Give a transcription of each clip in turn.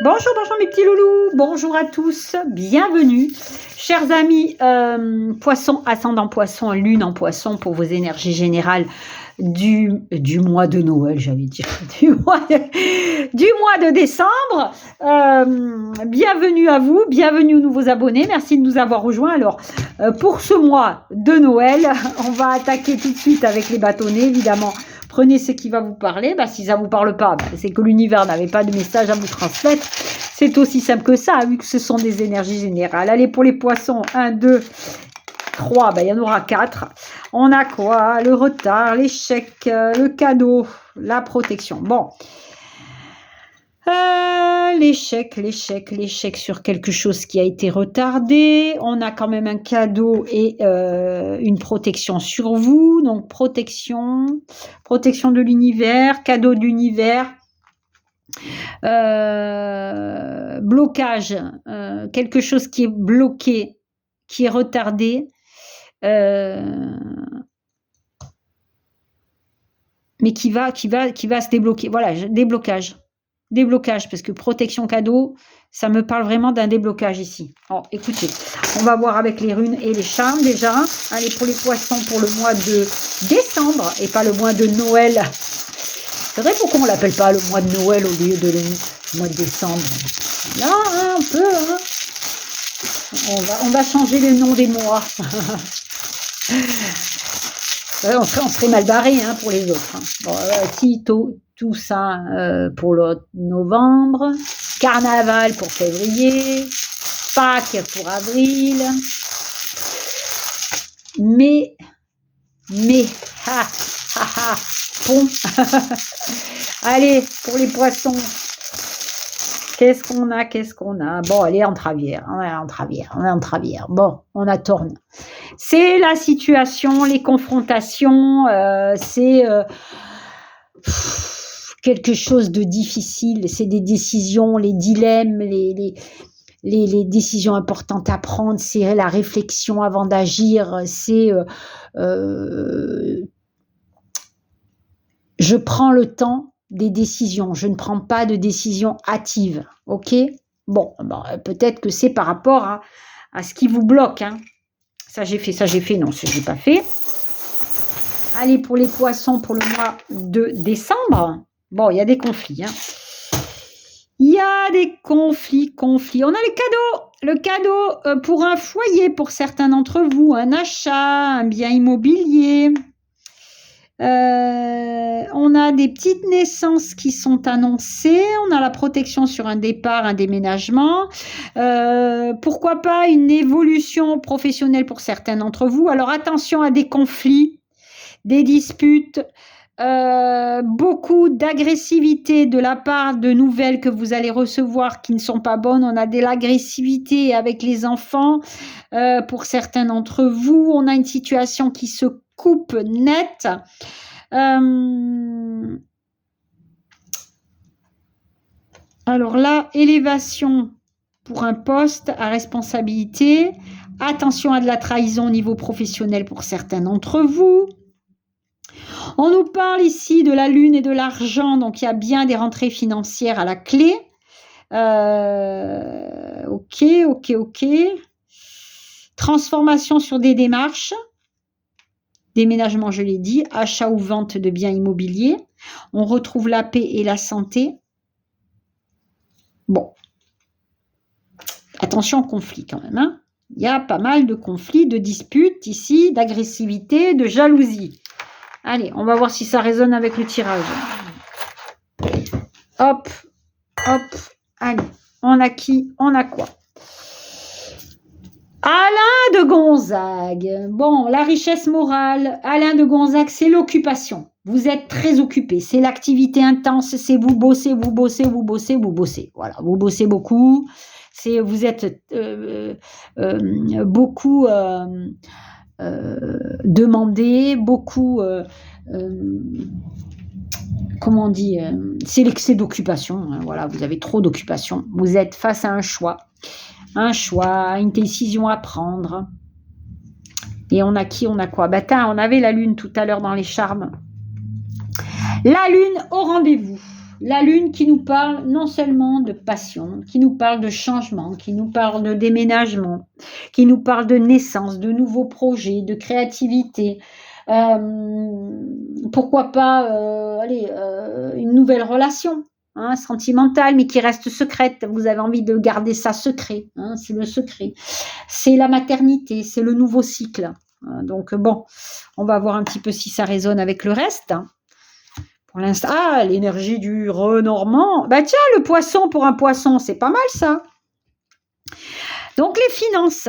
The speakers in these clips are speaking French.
Bonjour, bonjour mes petits loulous, bonjour à tous, bienvenue. Chers amis, poisson, ascendant poisson, lune en poisson pour vos énergies générales du mois de Noël, j'allais dire, du mois de décembre. Bienvenue à vous, bienvenue aux nouveaux abonnés, merci de nous avoir rejoints. Alors, pour ce mois de Noël, on va attaquer tout de suite avec les bâtonnets, évidemment. Prenez ce qui va vous parler. Si ça ne vous parle pas, c'est que l'univers n'avait pas de message à vous transmettre. C'est aussi simple que ça, vu que ce sont des énergies générales. Allez, pour les poissons, 1, 2, 3, il y en aura 4. On a quoi? Le retard, l'échec, le cadeau, la protection. Bon. L'échec sur quelque chose qui a été retardé. On a quand même un cadeau et une protection sur vous. Donc, protection de l'univers, cadeau de l'univers. Blocage, quelque chose qui est bloqué, qui est retardé. Mais qui va se débloquer. Voilà, déblocage, parce que protection cadeau, ça me parle vraiment d'un déblocage ici. Alors, écoutez, on va voir avec les runes et les charmes déjà. Allez, pour les poissons, pour le mois de décembre et pas le mois de Noël. C'est vrai, pourquoi on l'appelle pas le mois de Noël au lieu de le mois de décembre? Là, un peu, hein. On va changer le nom des mois. On serait mal barré, hein, pour les autres. Hein. Bon, si tout ça pour le novembre, carnaval pour février, Pâques pour avril, mai, pont. Allez, pour les poissons, qu'est-ce qu'on a? Bon, allez, en travers. Bon, on a Tourne. C'est la situation, les confrontations, c'est quelque chose de difficile, c'est des décisions, les dilemmes, les décisions importantes à prendre, c'est la réflexion avant d'agir, c'est je prends le temps des décisions, je ne prends pas de décisions hâtives, ok? Bon, peut-être que c'est par rapport à ce qui vous bloque, hein. Ça j'ai fait, non, ça j'ai pas fait. Allez, pour les poissons, pour le mois de décembre, bon, il y a des conflits, hein. Il y a des conflits. On a le cadeau pour un foyer pour certains d'entre vous, un achat, un bien immobilier. On a des petites naissances qui sont annoncées, on a la protection sur un départ, un déménagement, pourquoi pas une évolution professionnelle pour certains d'entre vous. Alors attention à des conflits, des disputes, beaucoup d'agressivité de la part de nouvelles que vous allez recevoir qui ne sont pas bonnes. On a de l'agressivité avec les enfants pour certains d'entre vous. On a une situation qui se coupe net. Alors là, élévation pour un poste à responsabilité. Attention à de la trahison au niveau professionnel pour certains d'entre vous. On nous parle ici de la lune et de l'argent, donc il y a bien des rentrées financières à la clé. Ok. Transformation sur des démarches. Déménagement, je l'ai dit, achat ou vente de biens immobiliers. On retrouve la paix et la santé. Bon. Attention au conflit quand même, hein. Il y a pas mal de conflits, de disputes ici, d'agressivité, de jalousie. Allez, on va voir si ça résonne avec le tirage. Hop. Allez, on a qui? On a quoi? Alain de Gonzague. Bon, la richesse morale. Alain de Gonzague, c'est l'occupation. Vous êtes très occupé. C'est l'activité intense. C'est vous bossez. Voilà, vous bossez beaucoup. Vous êtes beaucoup demandé, beaucoup. Comment on dit, c'est l'excès d'occupation. Hein, voilà, vous avez trop d'occupation. Vous êtes face à un choix, une décision à prendre. Et on a qui? On a quoi? On avait la lune tout à l'heure dans les charmes. La lune au rendez-vous. La lune qui nous parle non seulement de passion, qui nous parle de changement, qui nous parle de déménagement, qui nous parle de naissance, de nouveaux projets, de créativité. Pourquoi pas une nouvelle relation sentimentale, mais qui reste secrète. Vous avez envie de garder ça secret. C'est le secret. C'est la maternité, c'est le nouveau cycle. Donc bon, on va voir un petit peu si ça résonne avec le reste. Pour l'instant, l'énergie du Renormand. Bah tiens, le poisson pour un poisson, c'est pas mal ça. Donc les finances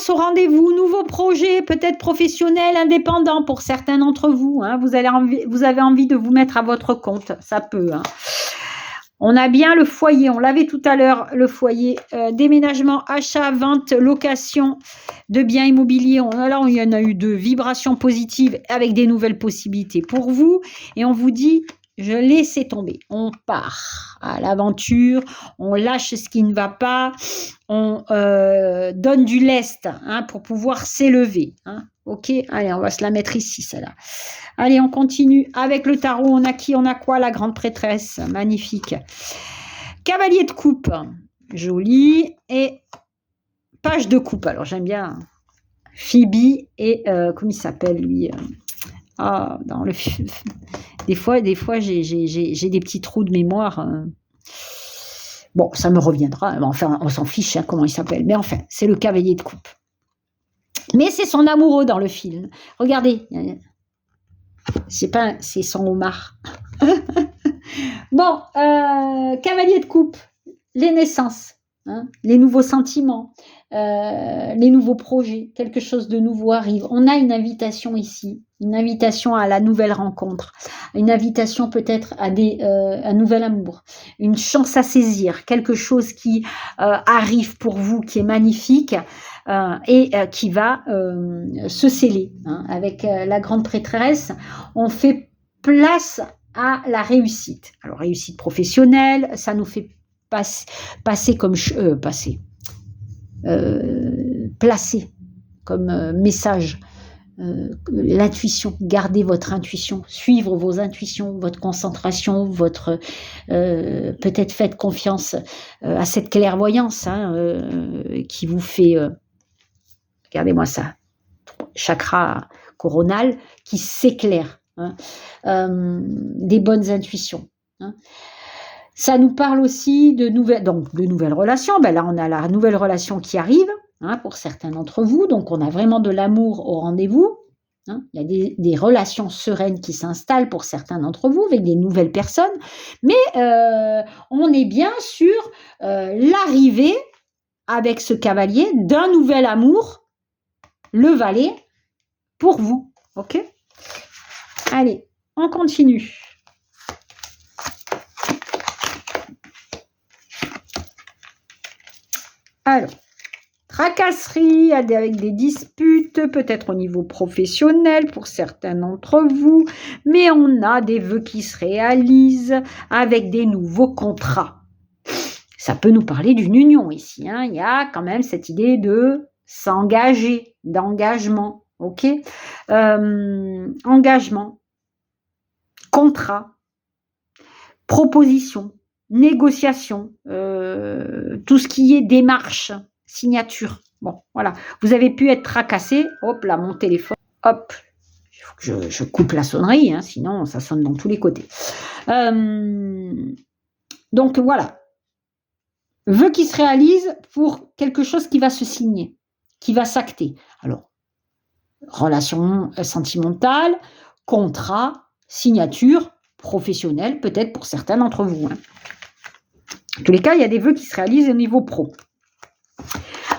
au rendez-vous, nouveaux projets, peut-être professionnels, indépendants pour certains d'entre vous. Vous avez envie de vous mettre à votre compte, ça peut. On a bien le foyer, on l'avait tout à l'heure, le foyer, déménagement, achat, vente, location de biens immobiliers. Là, il y en a eu 2, vibrations positives avec des nouvelles possibilités pour vous. Et on vous dit, je laissais tomber. On part à l'aventure, on lâche ce qui ne va pas, on donne du lest pour pouvoir s'élever. Ok, allez, on va se la mettre ici, celle-là. Allez, on continue avec le tarot. On a qui? On a quoi? La grande prêtresse. Magnifique. Cavalier de coupe. Joli. Et page de coupe. Alors, j'aime bien Phoebe et... comment il s'appelle, lui? Dans le... Des fois j'ai des petits trous de mémoire. Bon, ça me reviendra. Enfin, on s'en fiche comment il s'appelle. Mais enfin, c'est le cavalier de coupe. Mais c'est son amoureux dans le film. Regardez. C'est son homard. Bon, cavalier de coupe, les naissances, les nouveaux sentiments, les nouveaux projets, quelque chose de nouveau arrive. On a une invitation ici, une invitation à la nouvelle rencontre, une invitation peut-être à un nouvel amour, une chance à saisir, quelque chose qui arrive pour vous, qui est magnifique. Et qui va se sceller. Avec la grande prêtresse, on fait place à la réussite. Alors, réussite professionnelle, ça nous fait placer comme message l'intuition. Gardez votre intuition, suivre vos intuitions, votre concentration, votre peut-être faites confiance à cette clairvoyance qui vous fait... regardez-moi ça, chakra coronal qui s'éclaire, des bonnes intuitions. Ça nous parle aussi de nouvelles relations. Là, on a la nouvelle relation qui arrive pour certains d'entre vous. Donc, on a vraiment de l'amour au rendez-vous. Il y a des relations sereines qui s'installent pour certains d'entre vous avec des nouvelles personnes. Mais on est bien sur l'arrivée avec ce cavalier d'un nouvel amour, le valet, pour vous. Ok? Allez, on continue. Alors, tracasserie avec des disputes, peut-être au niveau professionnel pour certains d'entre vous, mais on a des vœux qui se réalisent avec des nouveaux contrats. Ça peut nous parler d'une union ici. Il y a quand même cette idée de s'engager, d'engagement, ok? Engagement, contrat, proposition, négociation, tout ce qui est démarche, signature. Bon, voilà. Vous avez pu être tracassé. Hop là, mon téléphone. Hop. Il faut que je coupe la sonnerie, sinon ça sonne dans tous les côtés. Donc voilà. Vœux qui se réalisent pour quelque chose qui va se signer, qui va s'acter. Alors, relation sentimentale, contrat, signature, professionnelle, peut-être pour certains d'entre vous. En tous les cas, il y a des vœux qui se réalisent au niveau pro.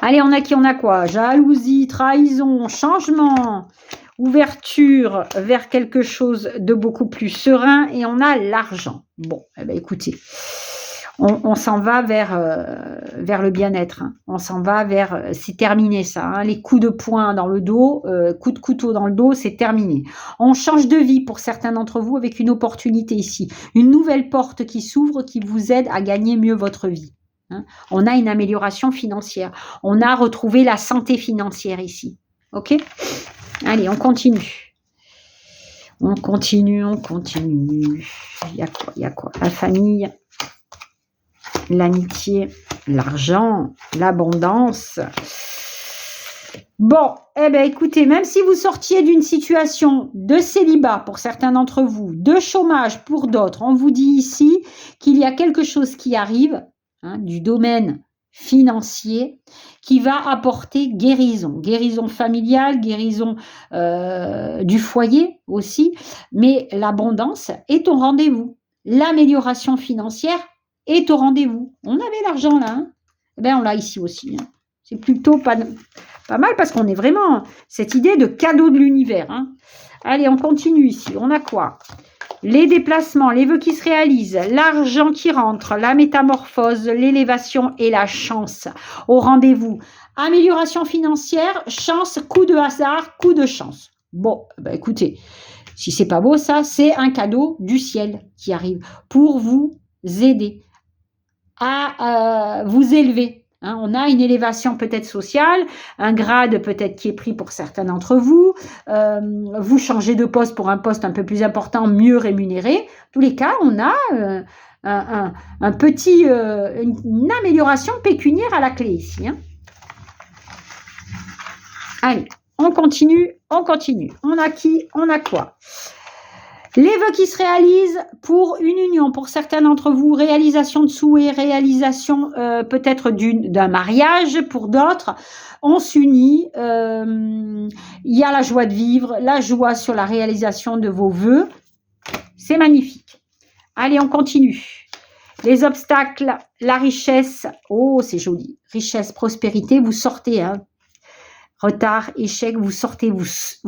Allez, on a quoi? Jalousie, trahison, changement, ouverture vers quelque chose de beaucoup plus serein, et on a l'argent. Bon, écoutez, on s'en va vers le bien-être. On s'en va vers... c'est terminé ça. Les coups de poing dans le dos, coups de couteau dans le dos, c'est terminé. On change de vie pour certains d'entre vous avec une opportunité ici. Une nouvelle porte qui s'ouvre qui vous aide à gagner mieux votre vie. On a une amélioration financière. On a retrouvé la santé financière ici. Ok? Allez, on continue. On continue, on continue. Il y a quoi? Il y a quoi? La famille, l'amitié, l'argent, l'abondance. Bon, eh bien écoutez, même si vous sortiez d'une situation de célibat pour certains d'entre vous, de chômage pour d'autres, on vous dit ici qu'il y a quelque chose qui arrive du domaine financier qui va apporter guérison, guérison familiale, guérison du foyer aussi, mais l'abondance est au rendez-vous. L'amélioration financière est au rendez-vous. On avait l'argent là, eh bien on l'a ici aussi. C'est plutôt pas mal parce qu'on est vraiment cette idée de cadeau de l'univers. Allez, on continue ici. On a quoi? Les déplacements, les vœux qui se réalisent, l'argent qui rentre, la métamorphose, l'élévation et la chance au rendez-vous. Amélioration financière, chance, coup de hasard, coup de chance. Bon, écoutez, si c'est pas beau ça, c'est un cadeau du ciel qui arrive pour vous aider à vous élever. On a une élévation peut-être sociale, un grade peut-être qui est pris pour certains d'entre vous, vous changez de poste pour un poste un peu plus important, mieux rémunéré. En tous les cas, on a une amélioration pécuniaire à la clé ici. Allez, on continue, on continue. On a qui? On a quoi? Les vœux qui se réalisent pour une union, pour certains d'entre vous, réalisation de souhaits, réalisation peut-être d'un mariage, pour d'autres, on s'unit, il y a la joie de vivre, la joie sur la réalisation de vos vœux, c'est magnifique. Allez, on continue. Les obstacles, la richesse, oh c'est joli, richesse, prospérité, vous sortez, retard, échec, vous sortez, vous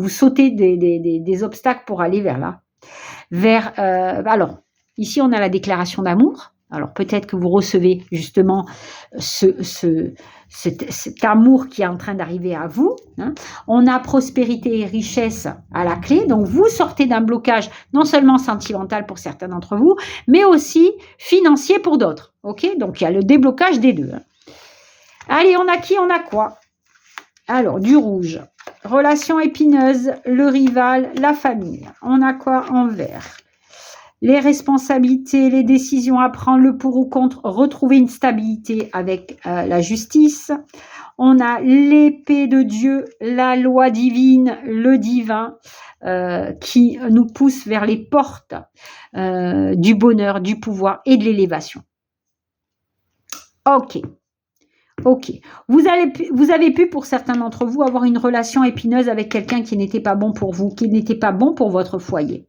sautez des obstacles pour aller vers là. Alors, ici, on a la déclaration d'amour. Alors, peut-être que vous recevez justement cet amour qui est en train d'arriver à vous. On a prospérité et richesse à la clé. Donc, vous sortez d'un blocage non seulement sentimental pour certains d'entre vous, mais aussi financier pour d'autres. Ok? Donc, il y a le déblocage des deux. Allez, on a qui? On a quoi? Alors, du rouge. Relation épineuse, le rival, la famille. On a quoi en vert? Les responsabilités, les décisions à prendre, le pour ou contre, retrouver une stabilité avec la justice. On a l'épée de Dieu, la loi divine, le divin, qui nous pousse vers les portes du bonheur, du pouvoir et de l'élévation. Ok. Ok. Vous avez pu, pour certains d'entre vous, avoir une relation épineuse avec quelqu'un qui n'était pas bon pour vous, qui n'était pas bon pour votre foyer.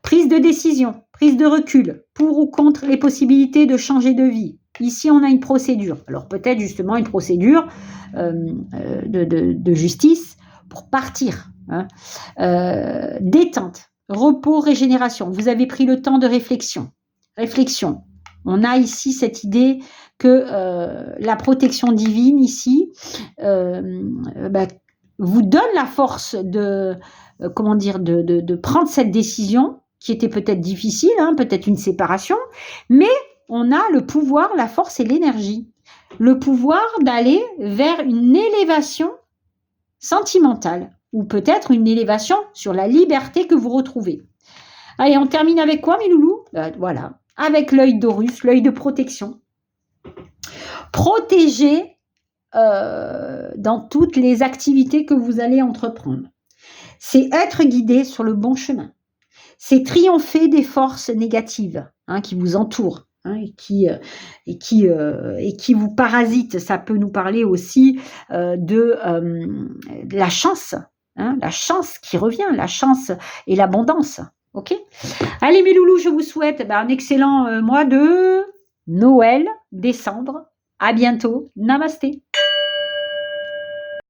Prise de décision, prise de recul, pour ou contre les possibilités de changer de vie. Ici, on a une procédure. Alors, peut-être justement une procédure de justice pour partir. Détente, repos, régénération. Vous avez pris le temps de réflexion. Réflexion. On a ici cette idée que la protection divine ici vous donne la force de prendre cette décision qui était peut-être difficile, peut-être une séparation, mais on a le pouvoir, la force et l'énergie, le pouvoir d'aller vers une élévation sentimentale ou peut-être une élévation sur la liberté que vous retrouvez. Allez, on termine avec quoi, mes loulous? Voilà, avec l'œil d'Horus, l'œil de protection. Protéger dans toutes les activités que vous allez entreprendre. C'est être guidé sur le bon chemin. C'est triompher des forces négatives qui vous entourent et qui vous parasitent. Ça peut nous parler aussi de la chance, la chance qui revient, la chance et l'abondance. Ok? Allez mes loulous, je vous souhaite un excellent mois de Noël, décembre. À bientôt. Namasté.